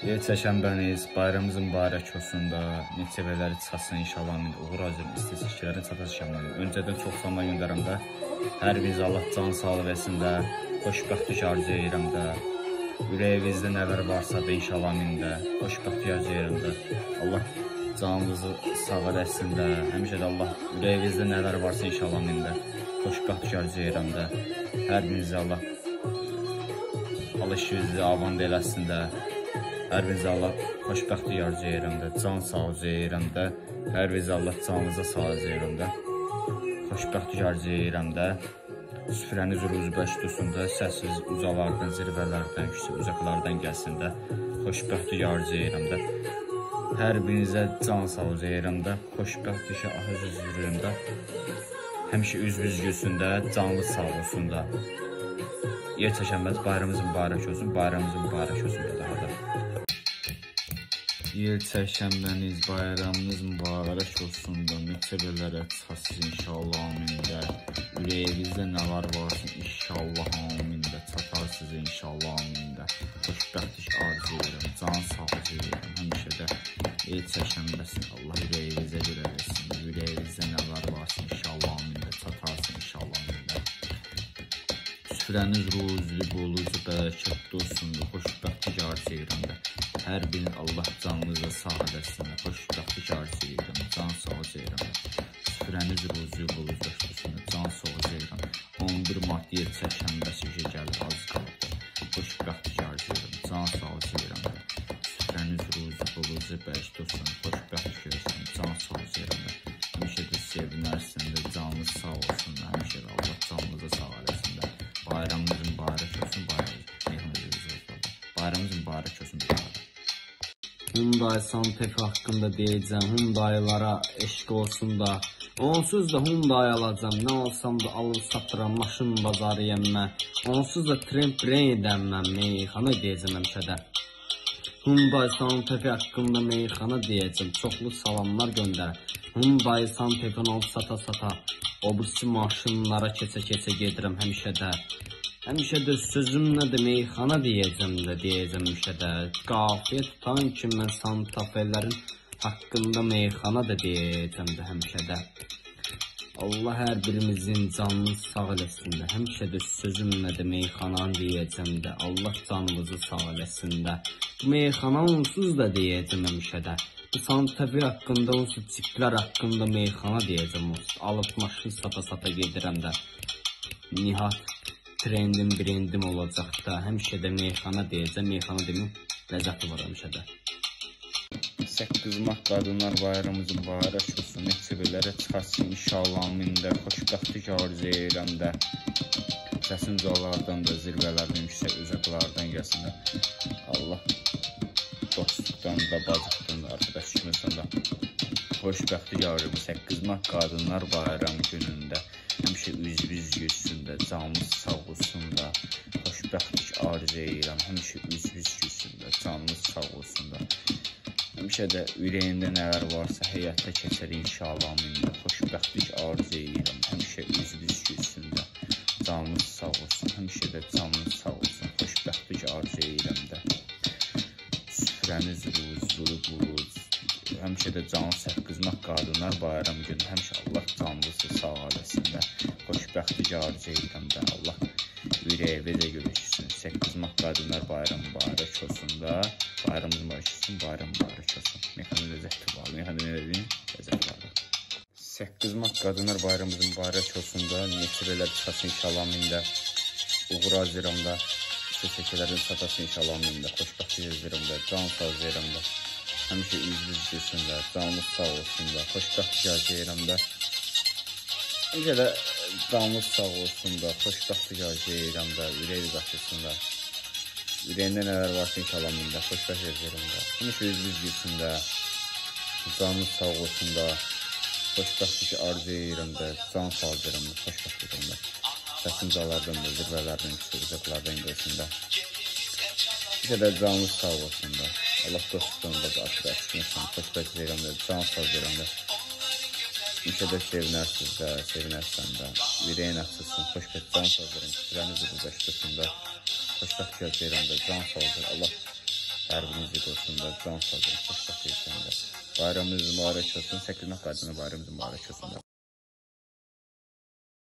Çəkənbəniz, bayramımız mübarək olsun da, neçə beləri çıxasın inşallah, uğur azim, istəsəklərin çatası şəmləyin. Öncədən çox sanma göndərəm də, hər biriniz Allah can sağlığı versin də, xoşbəxtlik arzu edirəm də, ürəyinizdə nələr varsa da inşallah min də, xoşbəxtlik arzu edirəm də, Allah canınızı sağ eləsin də, həmişə də Allah ürəyinizdə nələr varsa inşallah min də, xoşbəxtlik arzu edirəm də, hər birinizə Allah alışınızı avand eləsin də, hər birinizə Allah xoşbəxtlik arzu edirəm də, can sağlığı edirəm də, hər birinizə Allah canınıza sağlığı edirəm də, xoşbəxtlik arzu edirəm də, süfrəniz ruzbəş tutsun da, səsiz ucalardan, zirvələrdən, yüksək uzaqlardan gəlsin də, xoşbəxtlik arzu edirəm də, hər birinizə can sağlığı edirəm də, xoşbəxtlik arzu edirəm də, həmişə üzvüz gülsün də, canlı sağ olsun da. Yer çəkənbəniz, bayramımız mübarək olsun, bayramımız mübarək olsun da daha da. Yer çəkənbəniz, bayramınız mübarək olsun da, neçə belərə çıxasız inşallah amində, ürəyinizdə nə var varsın inşallah amində, çatarsız inşallah amində, xoşbəxtlik arzu edirəm, can sağlığı edirəm, həmişə də yer çəkənbəsin, Allah ürəyinizə görə versin, ürəyinizdə nə var varsın inşallah amində, çatarsın inşallah amində. Süfrəniz ruzlu, bolucu, bərəkətli olsun da, xoşbəxtlik arzu edirəm də, hər birini Allah canınıza sağ eləsin, xoşbəxtlik arzu edirəm, can sağlığı edirəm. Süfrəniz ruzlu, bolucu, olsun da, can sağlığı edirəm. 11 mart yer çəkənbəsi gəlir, az qaldı, xoşbəxtlik arzu edirəm, can sağlığı edirəm. Süfrəniz ruzlu, bolucu, bərəkətli olsun, xoşbəxtlik edirəm, can sağlığı edirəm. Həmişə də sevinərsin də, canınız sağ olsun da, həmişə də Allah canınıza sağ eləsin də. Bayramımız mübarək olsun, bayramımız mübarək olsun. Hyundai Santa Fe haqqında deyəcəm, Hyundai'lara eşq olsun da, onsuz da Hyundai alacam, nə alsam da alır satıram, maşın bazarı yemmə, onsuz da trend edəm mən, meyxana deyəcəm həmişə də. Hyundai Santa Fe haqqında meyxana deyəcəm, çoxlu salamlar göndərəm. Hyundai Santa Fe'ni alıb sata-sata, o birisi maşınlara keçə-keçə gedirəm həmişə də. Həmişə də sözüm nədir, meyxana deyəcəm həmişə də. Qafiyə tutan ki, mən Santa Fe'lərin haqqında meyxana da deyəcəm də həmişə də. Allah hər birimizin canını sağ eləsin də. Həmişə də sözüm nədir, meyxana deyəcəm də. Allah canımızı sağ eləsin də. Meyxana onsuz da deyəcəm həmişə də. Bu Santa Fe haqqında, onsuz çiplər haqqında meyxana deyəcəm. Alıb maşın sata-sata gedirəm də. Nihat trendim, brendim olacaq da. Həmişə də meyxana deyəcəm, meyxana deməyim, ləzzəti var həmişə də. 8 mart qadınlar bayramımız mübarək olsun, neçə belərə çıxasın inşallah amində, xoşbəxtlik arzu edirəm də. Səsin ucalardan da, zirvələrdən, yüksək uzaqlardan gəlsin də. Allah dostluqdan da, bacıqdan da, arkadaş kimisən də xoşbəxtlik arzu edirəm. 8 mart qadınlar bayram günündə həmişə üz-üz gülsün də, canımız sağ olsun da, xoşbəxtlik arzu edirəm, həmişə üz-üz gülsün də, canımız sağ olsun da. Həmişə də ürəyində nələr varsa həyatda keçər inşallah amində, xoşbəxtlik arzu edirəm, həmişə üz-üz gülsün də, canımız sağ olsun, həmişə də canımız sağ olsun, xoşbəxtlik arzu edirəm də. Süfrəniz ruzlu, buluz, həmişə də canlı 8 mart qadınlar bayram günü, həmişə Allah canlısı sağ eləsin də, xoşbəxtlik arzu edirəm də, Allah ürəyinizə görüşsün. 8 mart qadınlar bayram mübarək olsun da, bayramımız mübarək olsun, bayram mübarək olsun. Meyxanın ləzzəti var, meyxanın ləzzəti var. 8 mart qadınlar bayramımız mübarək olsun da, neçə belər çıxasın inşallah mində, uğur azıram da, səsəkələrin satasın inşallah mində, xoşbəxtlik azıram da, can sağ azıram da, həmişə üz-üz gülsün də, canımız sağ olsun da, xoşbəxtlik azıram da, həmişə də canımız sağ olsun da, xoşbəxtlik azıram da, ürəyiniz açılsın da, ürəyində nələr varsa inşallah mində, xoşbəxtlik azıram da, həmişə üz-üz gülsün də, canımız sağ olsun da, xoşbəxtlik arzu edirəm də, can sağ edirəm də, xoşbəxtlik edirəm də. Səsin calardan da, zirvələrdən, yüksəklərdən görsün də. Həmişə də canınız sağ olsun da. Allah dostluqdan da, arkadaş kimisən, xoşbəxtlik edirəm də, can sağ edirəm də. Həmişə də sevinərsiz də, sevinərsən də, ürəyin açılsın, xoşbəxt can sağ edirəm, süfrəniz ruzbəş tutsun da, xoşbəxtlik edirəm də, can sağ edirəm. Allah Hər biriniz videosunda can sağlığı, xoşbəxtlik içində. Bayramınız mübarək olsun. Şəkilnə qaydını bayramınız mübarək olsun.